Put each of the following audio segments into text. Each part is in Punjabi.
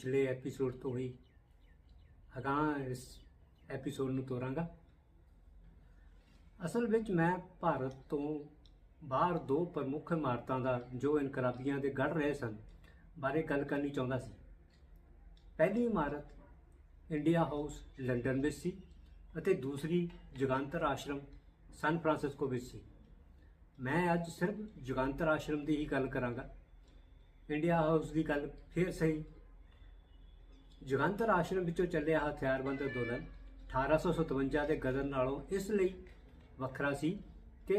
पिछले एपीसोड तो ही अगां इस एपीसोड ਨੂੰ ਤੋਰਾਂਗਾ। ਅਸਲ ਵਿੱਚ ਮੈਂ ਭਾਰਤ ਤੋਂ ਬਾਹਰ ਦੋ ਪ੍ਰਮੁੱਖ ਇਮਾਰਤਾਂ ਦਾ ਜੋ ਇਨਕਲਾਬੀਆਂ ਦੇ ਗੜ ਰਹੇ ਸਨ ਬਾਰੇ ਗੱਲ ਕਰਨੀ ਚਾਹੁੰਦਾ ਸੀ। ਪਹਿਲੀ ਇਮਾਰਤ ਇੰਡੀਆ ਹਾਊਸ ਲੰਡਨ ਵਿੱਚ ਸੀ ਅਤੇ ਦੂਸਰੀ ਜੁਗਾਂਤਰ ਆਸ਼ਰਮ ਸੈਨ ਫਰਾਂਸਿਸਕੋ ਵਿੱਚ ਸੀ। मैं अज सिर्फ जुगांतर आश्रम की ही गल करांगा। इंडिया हाउस की गल फिर सही। जुगांतर आश्रम विचों चलिया हथियारबंद अंदोलन 1857 के गदर नालों इसलिए वखरा सी कि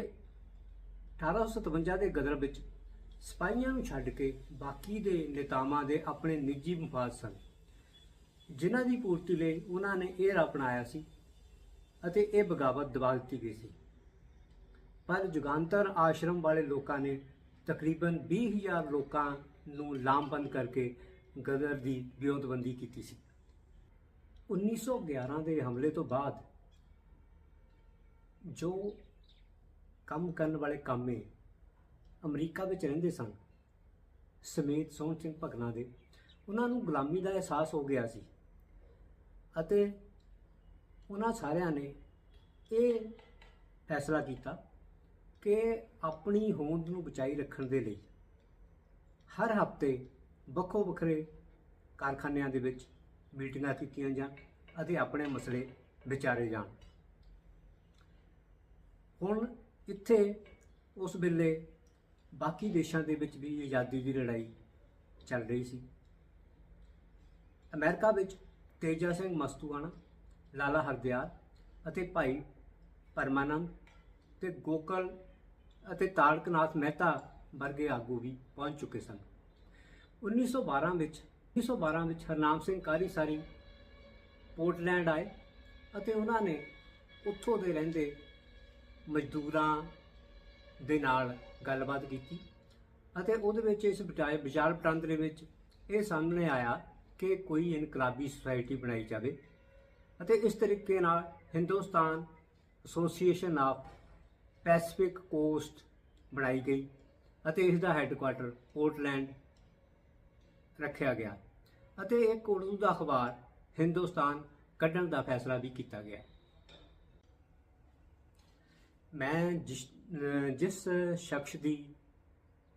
1857 के गदर विच सिपाहियां नूं छड्ड के बाकी दे नेतावां दे अपने निजी मफाद सन, जिन्हां दी पूर्ति लई उन्हां ने एरा अपनाया सी अते इह बगावत दबा दित्ती गई सी। पर जुगांतर आश्रम वाले लोगों ने तकरीबन 20,000 लोगों नूं लामबंद करके गदर की विरोधबंदी की सी। 1911 के हमले तो बाद जो काम करने वाले कामे अमरीका में रहिंदे सन समेत सोहन सिंह भगना दे, उन्होंने गुलामी का एहसास हो गया सी अते उन्हां सारियां ने ये फैसला किया कि अपनी होंद नूं बचाई रखण दे लई हर हफ्ते ਵੱਖੋ ਵੱਖਰੇ कारखानियां दे विच मीटिंगां कीतियां जाण अते अपने मसले विचारे जाण। हुण इत्थे उस वेले बाकी देशां दे विच भी आज़ादी की लड़ाई चल रही सी। अमेरिका विच तेजा सिंह मस्तूआना, लाला हरदयाल अते भाई परमानंद ते गोकल ਅਤੇ ਤਾਰਕਨਾਥ ਮਹਿਤਾ ਵਰਗੇ ਆਗੂ ਵੀ ਪਹੁੰਚ ਚੁੱਕੇ ਸਨ। 1912 ਵਿੱਚ ਹਰਨਾਮ ਸਿੰਘ ਕਾਰੀਸਾਰੀ ਪੋਰਟਲੈਂਡ ਆਏ ਅਤੇ ਉਹਨਾਂ ਨੇ ਉੱਥੋਂ ਦੇ ਰਹਿੰਦੇ ਮਜ਼ਦੂਰਾਂ ਦੇ ਨਾਲ ਗੱਲਬਾਤ ਕੀਤੀ ਅਤੇ ਉਹਦੇ ਵਿੱਚ ਇਸ ਵਿਚਾਰ ਵਟਾਂਦਰੇ ਵਿੱਚ ਇਹ ਸਾਹਮਣੇ ਆਇਆ ਕਿ ਕੋਈ ਇਨਕਲਾਬੀ ਸੁਸਾਇਟੀ ਬਣਾਈ ਜਾਵੇ ਅਤੇ ਇਸ ਤਰੀਕੇ ਨਾਲ Hindustan association of Pacific cost बनाई गई ਅਤੇ ਇਸ ਦਾ ਹੈੱਡਕੁਆਟਰ ਪੋਰਟਲੈਂਡ ਰੱਖਿਆ ਗਿਆ ਅਤੇ ਇੱਕ ਉਰਦੂ ਦਾ ਅਖਬਾਰ ਹਿੰਦੁਸਤਾਨ ਕੱਢਣ ਦਾ ਫੈਸਲਾ ਵੀ ਕੀਤਾ ਗਿਆ। ਮੈਂ ਜਿਸ ਸ਼ਖਸ ਦੀ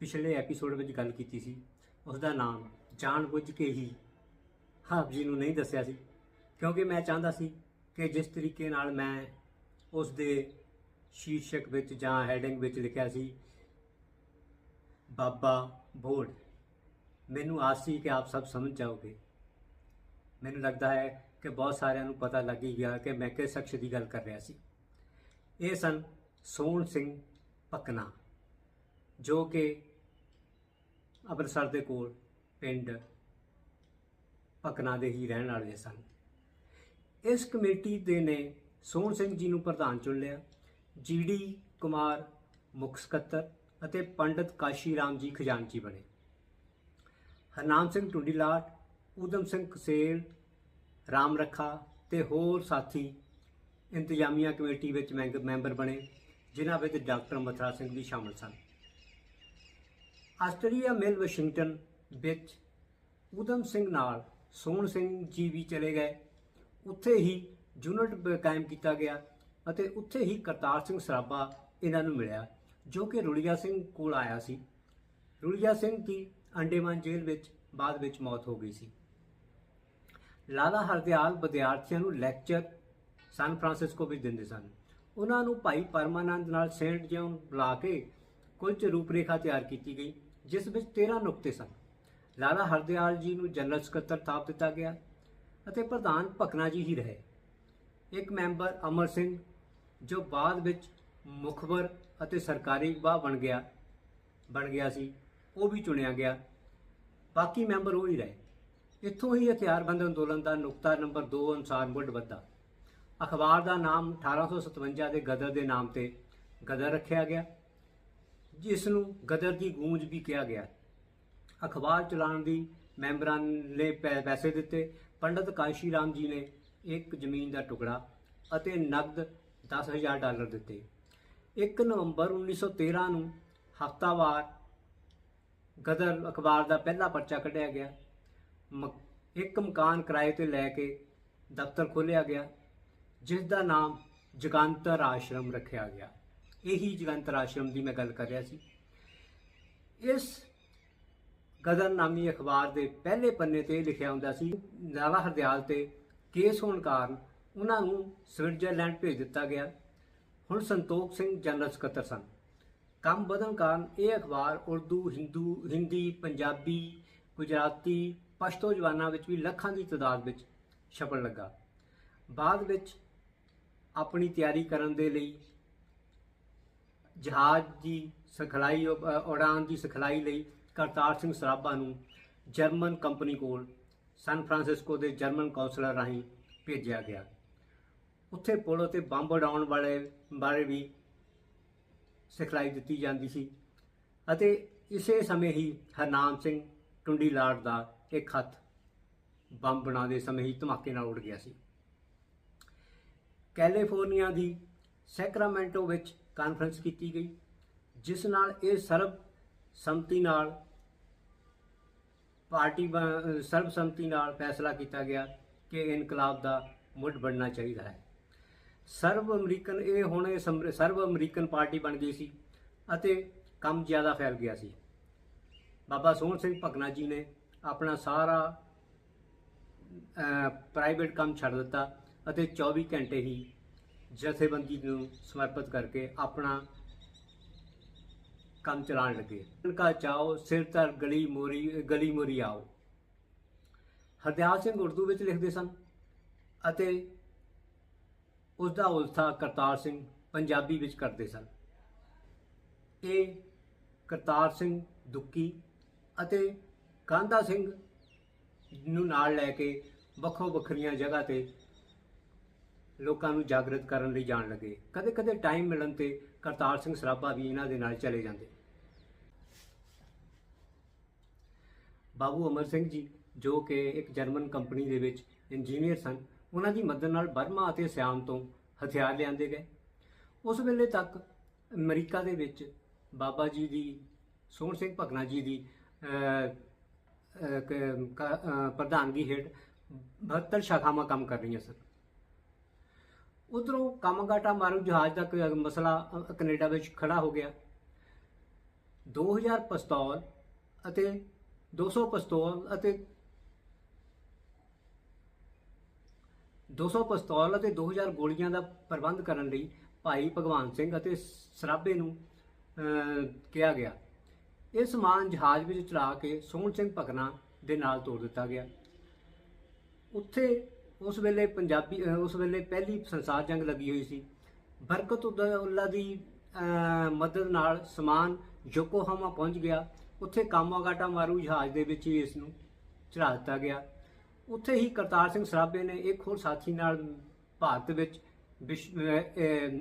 ਪਿਛਲੇ ਐਪੀਸੋਡ ਵਿੱਚ ਗੱਲ ਕੀਤੀ ਸੀ ਉਸ ਦਾ ਨਾਮ ਜਾਣਬੁੱਝ ਕੇ ਹੀ ਆਪ ਜੀ ਨੂੰ ਨਹੀਂ ਦੱਸਿਆ ਸੀ, ਕਿਉਂਕਿ ਮੈਂ ਚਾਹੁੰਦਾ ਸੀ ਕਿ ਜਿਸ ਤਰੀਕੇ ਨਾਲ ਮੈਂ ਉਸ ਦੇ शीर्षक विच जां हैडिंग विच लिखिया सी बाबा बोर्ड, मैनू आस सी कि आप सब समझ जाओगे। मैनू लगता है कि बहुत सारिਆਂ ਨੂੰ पता लग ही गया कि मैं किस शख्स की गल कर रहा सी। ये सन सोहन सिंह भकना जो कि ਅੰਮ੍ਰਿਤਸਰ ਦੇ ਕੋਲ ਪਿੰਡ ਭਕਨਾ ਦੇ ਹੀ ਰਹਿਣ ਵਾਲੇ ਸਨ। ਇਸ ਕਮੇਟੀ ਦੇ ਨੇ सोहन सिंह जी ਨੂੰ ਪ੍ਰਧਾਨ ਚੁਣ ਲਿਆ। जीडी कुमार मुख सकत्तर ਅਤੇ पंडित काशी राम जी खजानची बने। हरनाम सिंह टुंडीलाट, ऊधम सिंह कसेल, राम रखा ते होर साथी इंतजामिया कमेटी विच मैंबर बने, जिन्हां विच डॉक्टर मथुरा सिंह भी शामिल सन। आस्ट्रेलिया मिल वाशिंगटन विच ऊधम सिंह नाल सोहन सिंह जी भी चले गए। उत्थे ही यूनिट कायम किया गया ਅਤੇ ਉੱਥੇ ਹੀ ਕਰਤਾਰ ਸਿੰਘ ਸਰਾਭਾ ਇਹਨਾਂ ਨੂੰ ਮਿਲਿਆ ਜੋ ਕਿ ਰੁਲੀਆ ਸਿੰਘ ਕੋਲ ਆਇਆ ਸੀ। ਰੁਲੀਆ ਸਿੰਘ ਦੀ ਅੰਡੇਮਾਨ ਜੇਲ੍ਹ ਵਿੱਚ ਬਾਅਦ ਵਿੱਚ ਮੌਤ ਹੋ ਗਈ ਸੀ। ਲਾਲਾ ਹਰਦਿਆਲ ਵਿਦਿਆਰਥੀਆਂ ਨੂੰ ਲੈਕਚਰ ਸੈਨ ਫਰਾਂਸਿਸਕੋ ਵਿੱਚ ਦਿੰਦੇ ਸਨ। ਉਹਨਾਂ ਨੂੰ ਭਾਈ ਪਰਮਾਨੰਦ ਨਾਲ ਸੇਂਟ ਜੌਨ ਬੁਲਾ ਕੇ ਕੁਝ ਰੂਪਰੇਖਾ ਤਿਆਰ ਕੀਤੀ ਗਈ ਜਿਸ ਵਿੱਚ 13 ਨੁਕਤੇ ਸਨ। ਲਾਲਾ ਹਰਦਿਆਲ ਜੀ ਨੂੰ ਜਨਰਲ ਸਕੱਤਰ ਥਾਪ ਦਿੱਤਾ ਗਿਆ ਅਤੇ ਪ੍ਰਧਾਨ ਭਕਨਾ ਜੀ ਹੀ ਰਹੇ। ਇੱਕ ਮੈਂਬਰ ਅਮਰ ਸਿੰਘ जो बाद ਵਿੱਚ ਮੁਖਬਰ ਅਤੇ ਸਰਕਾਰੀ ਗਵਾਹ ਬਣ ਗਿਆ ਸੀ, ਉਹ ਵੀ ਚੁਣਿਆ ਗਿਆ। ਬਾਕੀ ਮੈਂਬਰ ਉਹ ਹੀ ਰਹੇ। ਇੱਥੋਂ ਹੀ ਹਥਿਆਰਬੰਦ ਅੰਦੋਲਨ ਦਾ ਨੁਕਤਾ ਨੰਬਰ 2 ਅਨੁਸਾਰ ਮੁੱਢ ਬੱਧਾ। ਅਖਬਾਰ ਦਾ ਨਾਮ 1857 ਦੇ ਗਦਰ ਦੇ ਨਾਮ ਤੇ ਗਦਰ ਰੱਖਿਆ ਗਿਆ, ਜਿਸ ਨੂੰ ਗਦਰ ਦੀ ਗੂੰਜ ਵੀ ਕਿਹਾ ਗਿਆ। ਅਖਬਾਰ ਚਲਾਉਣ ਦੀ ਮੈਂਬਰਾਂ ਨੇ ਪੈਸੇ ਦਿੱਤੇ। ਪੰਡਿਤ ਕਾਸ਼ੀ ਰਾਮ ਜੀ ਨੇ ਇੱਕ ਜ਼ਮੀਨ ਦਾ ਟੁਕੜਾ ਅਤੇ ਨਕਦ $10,000 ਦਿੱਤੇ। 1 ਨਵੰਬਰ 1913 ਨੂੰ ਹਫ਼ਤਾਵਾਰ ਗਦਰ ਅਖਬਾਰ ਦਾ ਪਹਿਲਾ ਪਰਚਾ ਕੱਢਿਆ ਗਿਆ। ਇੱਕ ਮਕਾਨ ਕਿਰਾਏ ਤੇ ਲੈ ਕੇ ਦਫ਼ਤਰ ਖੋਲ੍ਹਿਆ ਗਿਆ, ਜਿਸ ਦਾ ਨਾਮ ਜਗੰਤਰ ਆਸ਼ਰਮ ਰੱਖਿਆ ਗਿਆ। ਇਹੀ ਜਗੰਤਰ ਆਸ਼ਰਮ ਦੀ ਮੈਂ ਗੱਲ ਕਰ ਰਿਹਾ ਸੀ। ਇਸ ਗਦਰ ਨਾਮੀ ਅਖਬਾਰ ਦੇ ਪਹਿਲੇ ਪੰਨੇ ਤੇ ਲਿਖਿਆ ਹੁੰਦਾ ਸੀ, ਲਾਲਾ ਹਰਦਿਆਲ ਤੇ ਕੇਸ ਹੋਣ ਕਾਰਨ ਉਹਨਾਂ ਨੂੰ ਸਵਿਟਜ਼ਰਲੈਂਡ ਭੇਜ ਦਿੱਤਾ ਗਿਆ। ਹੁਣ ਸੰਤੋਖ ਸਿੰਘ ਜਨਰਲ ਸਕੱਤਰ ਸਨ। ਕੰਮ ਵਧਣ ਕਾਰਨ ਇਹ ਅਖਬਾਰ ਉਰਦੂ, ਹਿੰਦੀ, ਪੰਜਾਬੀ, ਗੁਜਰਾਤੀ, ਪਸ਼ਤੋ ਜ਼ਬਾਨਾਂ ਵਿੱਚ ਵੀ ਲੱਖਾਂ ਦੀ ਤਾਦਾਦ ਵਿੱਚ ਛਪਣ ਲੱਗਾ। ਬਾਅਦ ਵਿੱਚ ਆਪਣੀ ਤਿਆਰੀ ਕਰਨ ਦੇ ਲਈ ਜਹਾਜ਼ ਦੀ ਸਿਖਲਾਈ, ਉਡਾਨ ਦੀ ਸਿਖਲਾਈ ਲਈ ਕਰਤਾਰ ਸਿੰਘ ਸਰਾਭਾ ਨੂੰ ਜਰਮਨ ਕੰਪਨੀ ਕੋਲ ਸਨ ਫਰਾਂਸਿਸਕੋ ਦੇ ਜਰਮਨ ਕੌਂਸਲਰ ਰਾਹੀਂ ਭੇਜਿਆ ਗਿਆ। ਉੱਥੇ ਪੁਲ ਉੱਤੇ ਬੰਬ ਉਡਾਉਣ ਬਾਰੇ ਵੀ ਸਿਖਲਾਈ ਦਿੱਤੀ ਜਾਂਦੀ ਸੀ ਅਤੇ ਇਸੇ ਸਮੇਂ ਹੀ ਹਰਨਾਮ ਸਿੰਘ ਟੁੰਡੀਲਾਲ ਦਾ ਇੱਕ ਹੱਥ ਬੰਬ ਬਣਾਉਂਦੇ ਸਮੇਂ ਹੀ ਧਮਾਕੇ ਨਾਲ ਉੱਡ ਗਿਆ ਸੀ। ਕੈਲੀਫੋਰਨੀਆ ਦੀ ਸੈਕਰਾਮੈਂਟੋ ਵਿੱਚ ਕਾਨਫਰੰਸ ਕੀਤੀ ਗਈ, ਜਿਸ ਨਾਲ ਇਹ ਸਰਬਸੰਮਤੀ ਨਾਲ ਫੈਸਲਾ ਕੀਤਾ ਗਿਆ ਕਿ ਇਨਕਲਾਬ ਦਾ ਮੁੱਢ ਬਣਨਾ ਚਾਹੀਦਾ ਹੈ। ਸਰਬ ਅਮਰੀਕਨ ਪਾਰਟੀ ਬਣ ਗਈ ਸੀ ਅਤੇ ਕੰਮ ਜ਼ਿਆਦਾ ਫੈਲ ਗਿਆ ਸੀ। ਬਾਬਾ ਸੋਹਣ ਸਿੰਘ ਭਕਨਾ ਜੀ ਨੇ ਆਪਣਾ ਸਾਰਾ ਪ੍ਰਾਈਵੇਟ ਕੰਮ ਛੱਡ ਦਿੱਤਾ ਅਤੇ 24 ਘੰਟੇ ਹੀ ਜਥੇਬੰਦੀ ਨੂੰ ਸਮਰਪਿਤ ਕਰਕੇ ਆਪਣਾ ਕੰਮ ਚਲਾਉਣ ਲੱਗੇ। ਉਨਕਾ ਚਾਓ ਸਿਰ ਧਰ ਗਲੀ ਮੋਰੀ ਆਓ। ਹਰਦਿਆਲ ਸਿੰਘ ਉਰਦੂ ਵਿੱਚ ਲਿਖਦੇ ਸਨ ਅਤੇ ਉਸ ਦਾ ਉਲਥਾ ਕਰਤਾਰ ਸਿੰਘ ਪੰਜਾਬੀ ਵਿੱਚ ਕਰਦੇ ਸਨ। ਇਹ ਕਰਤਾਰ ਸਿੰਘ ਦੁੱਕੀ ਅਤੇ ਕਾਂਦਾ ਸਿੰਘ ਨੂੰ ਨਾਲ ਲੈ ਕੇ ਵੱਖੋ ਵੱਖਰੀਆਂ ਜਗ੍ਹਾ ਤੇ ਲੋਕਾਂ ਨੂੰ ਜਾਗਰਤ ਕਰਨ ਲਈ ਜਾਣ ਲੱਗੇ। ਕਦੇ ਕਦੇ ਟਾਈਮ ਮਿਲਣ ਤੇ ਕਰਤਾਰ ਸਿੰਘ ਸਰਾਭਾ ਵੀ ਇਹਨਾਂ ਦੇ ਨਾਲ ਚਲੇ ਜਾਂਦੇ। ਬਾਬੂ ਅਮਰ ਸਿੰਘ ਜੀ, ਜੋ ਕਿ ਇੱਕ ਜਰਮਨ ਕੰਪਨੀ ਦੇ ਵਿੱਚ ਇੰਜੀਨੀਅਰ ਸਨ, ਉਹਨਾਂ ਦੀ ਮਦਦ ਨਾਲ ਬਰਮਾ ਅਤੇ ਸਿਆਮ ਤੋਂ ਹਥਿਆਰ ਲਿਆਂਦੇ ਗਏ। ਉਸ ਵੇਲੇ ਤੱਕ ਅਮਰੀਕਾ ਦੇ ਵਿੱਚ ਬਾਬਾ ਜੀ ਦੀ, ਸੋਹਣ ਸਿੰਘ ਭਕਨਾ ਜੀ ਦੀ ਪ੍ਰਧਾਨਗੀ ਹੇਠ 72 ਸ਼ਾਖਾਵਾਂ ਕੰਮ ਕਰ ਰਹੀਆਂ ਸਨ। ਉਧਰੋਂ ਕਾਮਾਗਾਟਾ ਮਾਰੂ ਜਹਾਜ਼ ਦਾ ਮਸਲਾ ਕੈਨੇਡਾ ਵਿੱਚ ਖੜਾ ਹੋ ਗਿਆ। 2000 ਪਿਸਤੌਲ ਅਤੇ 200 ਪਿਸਤੌਲ ਅਤੇ 2000 ਗੋਲੀਆਂ ਦਾ ਪ੍ਰਬੰਧ ਕਰਨ ਲਈ ਭਾਈ ਭਗਵਾਨ ਸਿੰਘ ਅਤੇ ਸਰਾਭੇ ਨੂੰ ਕਿਹਾ ਗਿਆ। ਇਹ ਸਮਾਨ ਜਹਾਜ਼ ਵਿੱਚ ਚੜਾ ਕੇ ਸੋਹਣ ਸਿੰਘ ਭਕਨਾ ਦੇ ਨਾਲ ਤੋੜ ਦਿੱਤਾ ਗਿਆ। ਉਸ ਵੇਲੇ ਪਹਿਲੀ ਸੰਸਾਰ ਜੰਗ ਲੱਗੀ ਹੋਈ ਸੀ। ਬਰਕਤ ਉਦੌਲਾ ਦੀ ਮਦਦ ਨਾਲ ਸਮਾਨ ਯੋਕੋਹਾਮਾ ਪਹੁੰਚ ਗਿਆ। ਉੱਥੇ ਕਾਮਾਗਾਟਾ ਮਾਰੂ ਜਹਾਜ਼ ਦੇ ਵਿੱਚ ਹੀ ਇਸ ਨੂੰ ਚੜਾ ਦਿੱਤਾ ਗਿਆ। ਉੱਥੇ ਹੀ ਕਰਤਾਰ ਸਿੰਘ ਸਰਾਭੇ ਨੇ ਇੱਕ ਹੋਰ ਸਾਥੀ ਨਾਲ ਭਾਰਤ ਵਿੱਚ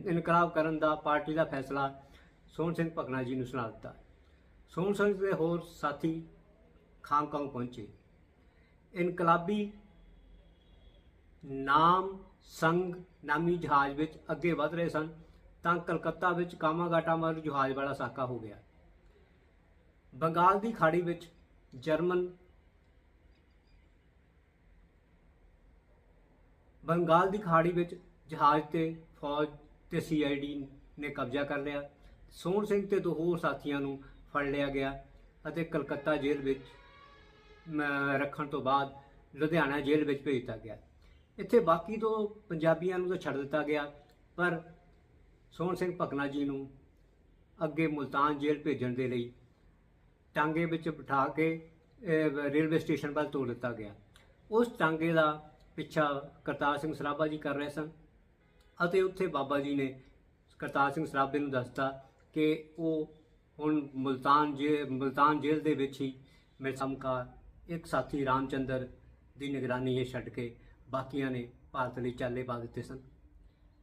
ਇਨਕਲਾਬ ਕਰਨ ਦਾ ਪਾਰਟੀ ਦਾ ਫੈਸਲਾ ਸੋਹਣ ਸਿੰਘ ਭਕਨਾ ਜੀ ਨੂੰ ਸੁਣਾ ਦਿੱਤਾ। ਸੋਹਣ ਸਿੰਘ ਦੇ ਹੋਰ ਸਾਥੀ ਹਾਂਗਕਾਂਗ ਪਹੁੰਚੇ। ਇਨਕਲਾਬੀ ਨਾਮ ਸੰਗ ਨਾਮੀ ਜਹਾਜ਼ ਵਿੱਚ ਅੱਗੇ ਵਧ ਰਹੇ ਸਨ ਤਾਂ ਕਲਕੱਤਾ ਵਿੱਚ ਕਾਮਾਗਾਟਾ ਮਾਰੂ ਜਹਾਜ਼ ਵਾਲਾ ਸਾਕਾ ਹੋ ਗਿਆ। ਬੰਗਾਲ ਦੀ ਖਾੜੀ ਵਿੱਚ ਜਹਾਜ਼ ਤੇ ਫੌਜ ਤੇ CID ਨੇ ਕਬਜ਼ਾ ਕਰ ਲਿਆ। ਸੋਹਣ ਸਿੰਘ ਤੇ 2 ਹੋਰ ਸਾਥੀਆਂ ਨੂੰ ਫੜ ਲਿਆ ਗਿਆ ਅਤੇ ਕਲਕੱਤਾ ਜੇਲ੍ਹ ਵਿੱਚ ਰੱਖਣ ਤੋਂ ਬਾਅਦ ਲੁਧਿਆਣਾ ਜੇਲ੍ਹ ਵਿੱਚ ਭੇਜ ਦਿੱਤਾ ਗਿਆ। ਇੱਥੇ ਬਾਕੀ 2 ਪੰਜਾਬੀਆਂ ਨੂੰ ਤਾਂ ਛੱਡ ਦਿੱਤਾ ਗਿਆ, ਪਰ ਸੋਹਣ ਸਿੰਘ ਭਕਨਾ ਜੀ ਨੂੰ ਅੱਗੇ ਮੁਲਤਾਨ ਜੇਲ੍ਹ ਭੇਜਣ ਦੇ ਲਈ ਟਾਂਗੇ ਵਿੱਚ ਬਿਠਾ ਕੇ ਰੇਲਵੇ ਸਟੇਸ਼ਨ ਵੱਲ ਤੋਰ ਦਿੱਤਾ ਗਿਆ। ਉਸ ਟਾਂਗੇ ਦਾ ਪਿੱਛਾ ਕਰਤਾਰ ਸਿੰਘ ਸਰਾਭਾ ਜੀ ਕਰ ਰਹੇ ਸਨ ਅਤੇ ਉੱਥੇ ਬਾਬਾ ਜੀ ਨੇ ਕਰਤਾਰ ਸਿੰਘ ਸਰਾਭੇ ਨੂੰ ਦੱਸਤਾ ਕਿ ਉਹ ਹੁਣ ਮੁਲਤਾਨ ਜੇਲ੍ਹ ਦੇ ਵਿੱਚ ਹੀ ਮਿਰਸਮਕਾ ਇੱਕ ਸਾਥੀ ਰਾਮਚੰਦਰ ਦੀ ਨਿਗਰਾਨੀ ਹੇਠ ਛੱਡ ਕੇ ਬਾਕੀਆਂ ਨੇ ਭਾਰਤ ਲਈ ਚਾਲੇ ਪਾ ਦਿੱਤੇ ਸਨ,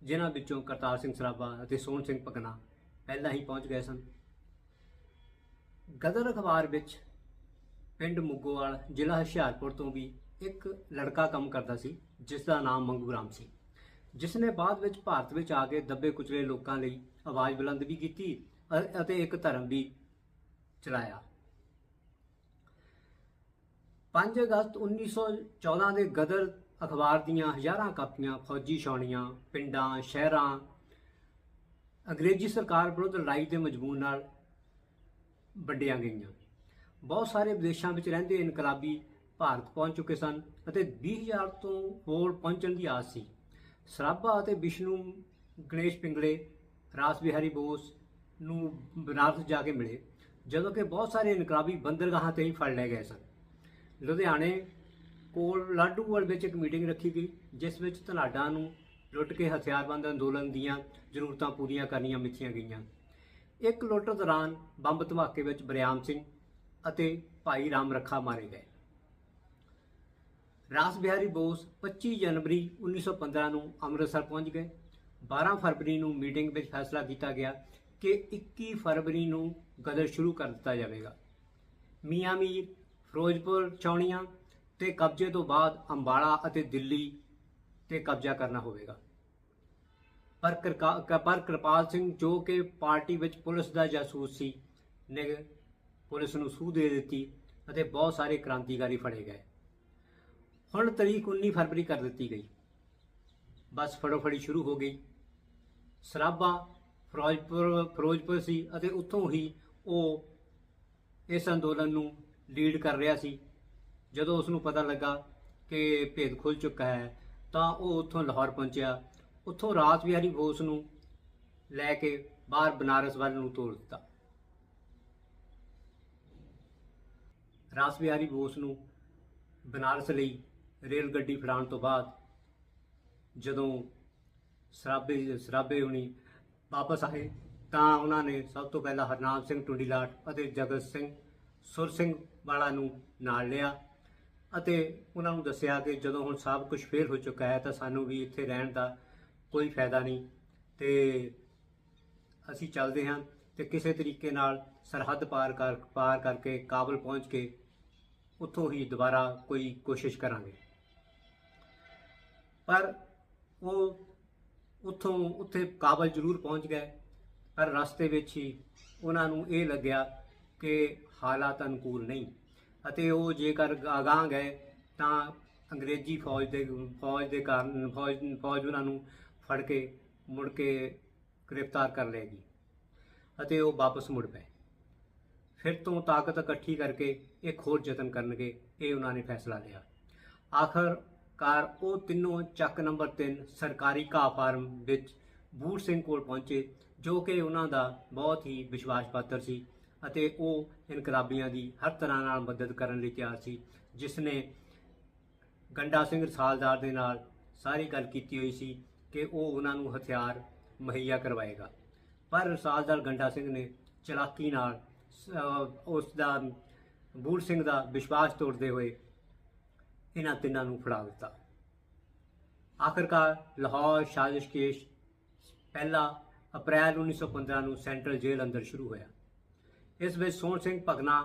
ਜਿਨ੍ਹਾਂ ਵਿੱਚੋਂ ਕਰਤਾਰ ਸਿੰਘ ਸਰਾਭਾ ਅਤੇ ਸੋਹਣ ਸਿੰਘ ਭਕਨਾ ਪਹਿਲਾਂ ਹੀ ਪਹੁੰਚ ਗਏ ਸਨ। ਗਦਰ ਅਖਬਾਰ ਵਿੱਚ ਪਿੰਡ ਮੁੱਗੋਵਾਲ, ਜ਼ਿਲ੍ਹਾ ਹੁਸ਼ਿਆਰਪੁਰ ਤੋਂ ਵੀ ਇੱਕ ਲੜਕਾ ਕੰਮ ਕਰਦਾ ਸੀ, ਜਿਸ ਦਾ ਨਾਮ ਮੰਗੂ ਰਾਮ ਸੀ, ਜਿਸ ਨੇ ਬਾਅਦ ਵਿੱਚ ਭਾਰਤ ਵਿੱਚ ਆ ਕੇ ਦੱਬੇ ਕੁਚਲੇ ਲੋਕਾਂ ਲਈ ਆਵਾਜ਼ ਬੁਲੰਦ ਵੀ ਕੀਤੀ ਅਤੇ ਇੱਕ ਧਰਮ ਵੀ ਚਲਾਇਆ। 5 ਅਗਸਤ 1914 ਦੇ ਗਦਰ ਅਖਬਾਰ ਦੀਆਂ ਹਜ਼ਾਰਾਂ ਕਾਪੀਆਂ ਫੌਜੀ ਛਾਉਣੀਆਂ, ਪਿੰਡਾਂ, ਸ਼ਹਿਰਾਂ ਅੰਗਰੇਜ਼ੀ ਸਰਕਾਰ ਵਿਰੁੱਧ ਲੜਾਈ ਦੇ ਮਜ਼ਮੂਨ ਨਾਲ ਵੰਡੀਆਂ ਗਈਆਂ। ਬਹੁਤ ਸਾਰੇ ਵਿਦੇਸ਼ਾਂ ਵਿੱਚ ਰਹਿੰਦੇ ਇਨਕਲਾਬੀ ਭਾਰਤ ਪਹੁੰਚ ਚੁੱਕੇ ਸਨ ਅਤੇ 20,000 ਤੋਂ ਹੋਰ ਪਹੁੰਚਣ ਦੀ ਆਸ ਸੀ। ਸਰਾਭਾ ਅਤੇ ਵਿਸ਼ਨੂੰ ਗਣੇਸ਼ ਪਿੰਗਲੇ ਰਾਸ ਬਿਹਾਰੀ ਬੋਸ ਨੂੰ ਬਨਾਰਸ ਜਾ ਕੇ ਮਿਲੇ, ਜਦੋਂ ਕਿ ਬਹੁਤ ਸਾਰੇ ਇਨਕਲਾਬੀ ਬੰਦਰਗਾਹਾਂ ਤੇ ਹੀ ਫੜ ਲਏ ਗਏ ਸਨ। ਲੁਧਿਆਣੇ ਕੋਲ ਲਾਡੂਵਾਲ ਵਿੱਚ ਇੱਕ ਮੀਟਿੰਗ ਰੱਖੀ ਗਈ, ਜਿਸ ਵਿੱਚ ਧਨਾਡਾ ਨੂੰ ਲੁੱਟ ਕੇ ਹਥਿਆਰਬੰਦ ਅੰਦੋਲਨ ਦੀਆਂ ਜ਼ਰੂਰਤਾਂ ਪੂਰੀਆਂ ਕਰਨੀਆਂ ਮਿਥੀਆਂ ਗਈਆਂ। ਇੱਕ ਲੁੱਟ ਦੌਰਾਨ ਬੰਬ ਧਮਾਕੇ ਵਿੱਚ ਬਰਿਆਮ ਸਿੰਘ ਅਤੇ ਭਾਈ ਰਾਮ ਰੱਖਾ ਮਾਰੇ ਗਏ। ਰਾਸ ਬਿਹਾਰੀ ਬੋਸ 25 ਜਨਵਰੀ 1915 ਨੂੰ ਅੰਮ੍ਰਿਤਸਰ ਪਹੁੰਚ ਗਏ। 12 ਫਰਵਰੀ ਨੂੰ ਮੀਟਿੰਗ ਵਿੱਚ ਫੈਸਲਾ ਕੀਤਾ ਗਿਆ ਕਿ 21 ਫਰਵਰੀ ਨੂੰ ਗਦਰ ਸ਼ੁਰੂ ਕਰ ਦਿੱਤਾ ਜਾਵੇਗਾ। ਮੀਆਂ ਮੀਰ, ਫਿਰੋਜ਼ਪੁਰ ਛਾਉਣੀਆਂ ਤੇ ਕਬਜ਼ੇ ਤੋਂ ਬਾਅਦ ਅੰਬਾਲਾ ਅਤੇ ਦਿੱਲੀ ਤੇ ਕਬਜ਼ਾ ਕਰਨਾ ਹੋਵੇਗਾ। ਪਰ ਕਿਰਪਾਲ ਸਿੰਘ, ਜੋ ਕਿ ਪਾਰਟੀ ਵਿੱਚ ਪੁਲਿਸ ਦਾ ਜਾਸੂਸ ਸੀ, ਨੇ ਪੁਲਿਸ ਨੂੰ ਸੂਹ ਦੇ ਦਿੱਤੀ ਅਤੇ ਬਹੁਤ ਸਾਰੇ ਕ੍ਰਾਂਤੀਕਾਰੀ ਫੜੇ ਗਏ। ਹੁਣ ਤਰੀਕ 19 ਫਰਵਰੀ ਕਰ ਦਿੱਤੀ ਗਈ। ਬਸ ਫੜੋਫੜੀ ਸ਼ੁਰੂ ਹੋ ਗਈ। ਸਰਾਭਾ ਫਿਰੋਜ਼ਪੁਰ ਸੀ ਅਤੇ ਉੱਥੋਂ ਹੀ ਉਹ ਇਸ ਅੰਦੋਲਨ ਨੂੰ ਲੀਡ ਕਰ ਰਿਹਾ ਸੀ। ਜਦੋਂ ਉਸ ਨੂੰ ਪਤਾ ਲੱਗਾ ਕਿ ਭੇਦ ਖੁੱਲ੍ਹ ਚੁੱਕਾ ਹੈ ਤਾਂ ਉਹ ਉੱਥੋਂ ਲਾਹੌਰ ਪਹੁੰਚਿਆ। ਉੱਥੋਂ ਰਾਸ ਬਿਹਾਰੀ ਬੋਸ ਨੂੰ ਲੈ ਕੇ ਬਾਹਰ ਬਨਾਰਸ ਵੱਲ ਨੂੰ ਤੋਰ ਦਿੱਤਾ। ਰਾਸ ਬਿਹਾਰੀ ਬੋਸ ਨੂੰ ਬਨਾਰਸ ਲਈ ਰੇਲ ਗੱਡੀ ਫੜਾਉਣ ਤੋਂ ਬਾਅਦ ਜਦੋਂ ਸਰਾਭੇ ਹੁਣੀ ਵਾਪਸ ਆਏ ਤਾਂ ਉਹਨਾਂ ਨੇ ਸਭ ਤੋਂ ਪਹਿਲਾਂ ਹਰਨਾਮ ਸਿੰਘ ਟੁੰਡੀਲਾਟ ਅਤੇ ਜਗਤ ਸਿੰਘ ਸੁਰ ਸਿੰਘ ਵਾਲਾ ਨੂੰ ਨਾਲ ਲਿਆ ਅਤੇ ਉਹਨਾਂ ਨੂੰ ਦੱਸਿਆ ਕਿ ਜਦੋਂ ਹੁਣ ਸਭ ਕੁਝ ਫੇਲ ਹੋ ਚੁੱਕਾ ਹੈ ਤਾਂ ਸਾਨੂੰ ਵੀ ਇੱਥੇ ਰਹਿਣ ਦਾ ਕੋਈ ਫਾਇਦਾ ਨਹੀਂ ਤੇ ਅਸੀਂ ਚੱਲਦੇ ਹਾਂ ਤੇ ਕਿਸੇ ਤਰੀਕੇ ਨਾਲ ਸਰਹੱਦ ਪਾਰ ਕਰਕੇ ਕਾਬਲ ਪਹੁੰਚ ਕੇ ਉੱਥੋਂ ਹੀ ਦੁਬਾਰਾ ਕੋਈ ਕੋਸ਼ਿਸ਼ ਕਰਾਂਗੇ। ਪਰ ਉਹ ਉੱਥੇ ਕਾਬਲ ਜ਼ਰੂਰ ਪਹੁੰਚ ਗਏ, ਪਰ ਰਸਤੇ ਵਿੱਚ ਹੀ ਉਹਨਾਂ ਨੂੰ ਇਹ ਲੱਗਿਆ ਕਿ ਹਾਲਾਤ ਅਨੁਕੂਲ ਨਹੀਂ ਅਤੇ ਉਹ ਜੇਕਰ ਅਗਾਂਹ ਗਏ ਤਾਂ ਅੰਗਰੇਜ਼ੀ ਫੌਜ ਦੇ ਕਾਰਨ ਫੌਜ ਉਹਨਾਂ ਨੂੰ ਫੜ ਕੇ ਮੁੜ ਕੇ ਗ੍ਰਿਫਤਾਰ ਕਰ ਲਏਗੀ ਅਤੇ ਉਹ ਵਾਪਸ ਮੁੜ ਪਏ। ਫਿਰ ਤੋਂ ਤਾਕਤ ਇਕੱਠੀ ਕਰਕੇ ਇੱਕ ਹੋਰ ਯਤਨ ਕਰਨਗੇ, ਇਹ ਉਹਨਾਂ ਨੇ ਫੈਸਲਾ ਲਿਆ। ਆਖਰਕਾਰ ਉਹ ਤਿੰਨੋਂ ਚੱਕ ਨੰਬਰ 3 ਸਰਕਾਰੀ ਘਾਹ ਫਾਰਮ ਵਿੱਚ ਬੂਟ ਸਿੰਘ ਕੋਲ ਪਹੁੰਚੇ, ਜੋ ਕਿ ਉਹਨਾਂ ਦਾ ਬਹੁਤ ਹੀ ਵਿਸ਼ਵਾਸ ਪਾਤਰ ਸੀ ਅਤੇ ਉਹ ਇਨਕਲਾਬੀਆਂ ਦੀ ਹਰ ਤਰ੍ਹਾਂ ਨਾਲ ਮਦਦ ਕਰਨ ਲਈ ਤਿਆਰ ਸੀ, ਜਿਸ ਨੇ ਗੰਡਾ ਸਿੰਘ ਰਸਾਲਦਾਰ ਦੇ ਨਾਲ ਸਾਰੀ ਗੱਲ ਕੀਤੀ ਹੋਈ ਸੀ ਕਿ ਉਹ ਉਹਨਾਂ ਨੂੰ ਹਥਿਆਰ ਮੁਹੱਈਆ ਕਰਵਾਏਗਾ। ਪਰ ਰਸਾਲਦਾਰ ਗੰਡਾ ਸਿੰਘ ਨੇ ਚਲਾਕੀ ਨਾਲ ਉਸ ਦਾ ਬੂਟ ਸਿੰਘ ਦਾ ਵਿਸ਼ਵਾਸ ਤੋੜਦੇ ਹੋਏ ਇਹਨਾਂ ਤਿੰਨਾਂ ਨੂੰ ਫੜਾ ਦਿੱਤਾ। ਆਖਰਕਾਰ ਲਾਹੌਰ ਸਾਜ਼ਿਸ਼ ਕੇਸ 1 ਅਪ੍ਰੈਲ 1915 ਨੂੰ ਸੈਂਟਰਲ ਜੇਲ੍ਹ ਅੰਦਰ ਸ਼ੁਰੂ ਹੋਇਆ। ਇਸ ਵਿੱਚ ਸੋਹਣ ਸਿੰਘ ਭਗਨਾ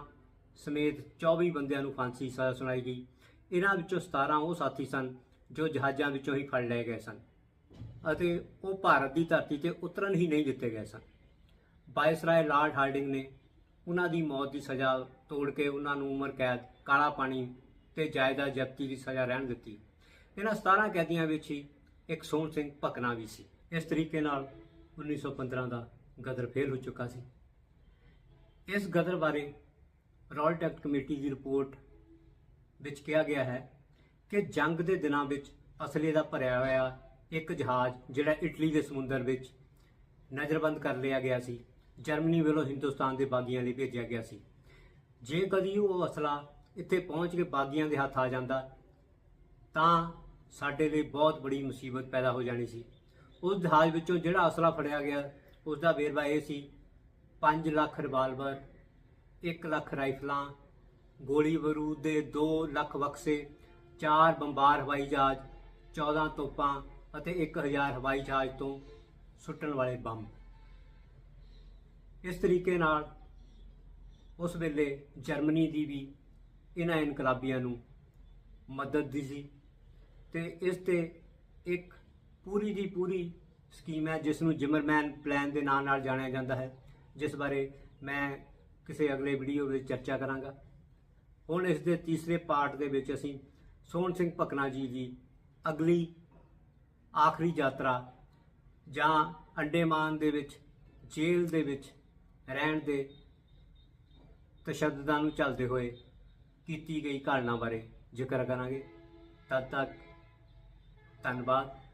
ਸਮੇਤ 24 ਬੰਦਿਆਂ ਨੂੰ ਫਾਂਸੀ ਸਜ਼ਾ ਸੁਣਾਈ ਗਈ। ਇਹਨਾਂ ਵਿੱਚੋਂ 17 ਉਹ ਸਾਥੀ ਸਨ ਜੋ ਜਹਾਜ਼ਾਂ ਵਿੱਚੋਂ ਹੀ ਫੜ ਲਏ ਗਏ ਸਨ ਅਤੇ ਉਹ ਭਾਰਤ ਦੀ ਧਰਤੀ ਤੇ ਉਤਰਨ ਹੀ ਨਹੀਂ ਦਿੱਤੇ ਗਏ ਸਨ। ਵਾਇਸਰਾਏ ਲਾਰਡ ਹਾਰਡਿੰਗ ਨੇ ਉਹਨਾਂ ਦੀ ਮੌਤ ਦੀ ਸਜ਼ਾ ਤੋੜ ਕੇ ਉਹਨਾਂ ਨੂੰ ਉਮਰ ਕੈਦ, ਕਾਲਾ ਪਾਣੀ ਤੇ ਜਾਇਦਾਦ ਜ਼ਬਤੀ ਦੀ ਸਜ਼ਾ ਰਹਿਣ ਦਿੱਤੀ। ਇਹਨਾਂ 17 ਕੈਦੀਆਂ ਵਿੱਚ ਹੀ ਇੱਕ ਸੋਹਣ ਸਿੰਘ ਭਕਨਾ ਵੀ ਸੀ। ਇਸ ਤਰੀਕੇ ਨਾਲ 1915 ਦਾ ਗਦਰ ਫੇਲ ਹੋ ਚੁੱਕਾ ਸੀ। ਇਸ ਗਦਰ ਬਾਰੇ ਰੌਲਟ ਐਕਟ ਕਮੇਟੀ ਦੀ ਰਿਪੋਰਟ ਵਿੱਚ ਕਿਹਾ ਗਿਆ ਹੈ ਕਿ ਜੰਗ ਦੇ ਦਿਨਾਂ ਵਿੱਚ ਅਸਲੇ ਦਾ ਭਰਿਆ ਹੋਇਆ ਇੱਕ ਜਹਾਜ਼ ਜਿਹੜਾ ਇਟਲੀ ਦੇ ਸਮੁੰਦਰ ਵਿੱਚ ਨਜ਼ਰਬੰਦ ਕਰ ਲਿਆ ਗਿਆ ਸੀ, ਜਰਮਨੀ ਵੱਲੋਂ ਹਿੰਦੁਸਤਾਨ ਦੇ ਬਾਗੀਆਂ ਲਈ ਭੇਜਿਆ ਗਿਆ ਸੀ। ਜੇ ਕਦੀ ਉਹ ਅਸਲਾ ਇੱਥੇ ਪਹੁੰਚ ਕੇ ਬਾਗੀਆਂ ਦੇ ਹੱਥ ਆ ਜਾਂਦਾ ਤਾਂ ਸਾਡੇ ਲਈ ਬਹੁਤ ਬੜੀ ਮੁਸੀਬਤ ਪੈਦਾ ਹੋ ਜਾਣੀ ਸੀ। ਉਸ ਜਹਾਜ਼ ਵਿੱਚੋਂ ਜਿਹੜਾ ਅਸਲਾ ਫੜਿਆ ਗਿਆ ਉਸ ਦਾ ਵੇਰਵਾ ਇਹ ਸੀ: 5 ਲੱਖ ਰਿਵਾਲਵਰ, 1 ਲੱਖ ਰਾਈਫਲਾਂ, ਗੋਲੀ ਬਾਰੂਦ ਦੇ 2 ਲੱਖ ਬਕਸੇ, 4 ਬੰਬਾਰ ਹਵਾਈ ਜਹਾਜ਼, 14 ਤੋਪਾਂ ਅਤੇ 1000 ਹਵਾਈ ਜਹਾਜ਼ ਤੋਂ ਸੁੱਟਣ ਵਾਲੇ ਬੰਬ। ਇਸ ਤਰੀਕੇ ਨਾਲ ਉਸ ਵੇਲੇ ਜਰਮਨੀ ਦੀ ਵੀ ਇਹਨਾਂ ਇਨਕਲਾਬੀਆਂ ਨੂੰ ਮਦਦ ਦੀ ਸੀ ਤੇ ਇਸ ਤੇ ਇੱਕ ਪੂਰੀ ਦੀ ਪੂਰੀ ਸਕੀਮ ਹੈ ਜਿਸ ਨੂੰ ਜਿਮਰਮੈਨ ਪਲਾਨ ਦੇ ਨਾਂ ਨਾਲ ਜਾਣਿਆ ਜਾਂਦਾ ਹੈ, ਜਿਸ ਬਾਰੇ ਮੈਂ ਕਿਸੇ ਅਗਲੇ ਵੀਡੀਓ ਵਿੱਚ ਚਰਚਾ ਕਰਾਂਗਾ। ਹੁਣ ਇਸ ਦੇ ਤੀਸਰੇ ਪਾਰਟ ਦੇ ਵਿੱਚ ਅਸੀਂ ਸੋਹਣ ਸਿੰਘ ਭਕਨਾ ਜੀ ਦੀ ਅਗਲੀ ਆਖਰੀ ਯਾਤਰਾ ਜਾਂ ਅੰਡੇਮਾਨ ਦੇ ਵਿੱਚ ਜੇਲ੍ਹ ਦੇ ਵਿੱਚ ਰਹਿਣ ਦੇ ਤਸ਼ੱਦਦਾਂ ਨੂੰ ਝੱਲਦੇ ਹੋਏ ਕੀਤੀ ਗਈ ਘਟਨਾ ਬਾਰੇ ਜ਼ਿਕਰ ਕਰਾਂਗੇ। ਤਦ ਤੱਕ ਧੰਨਵਾਦ।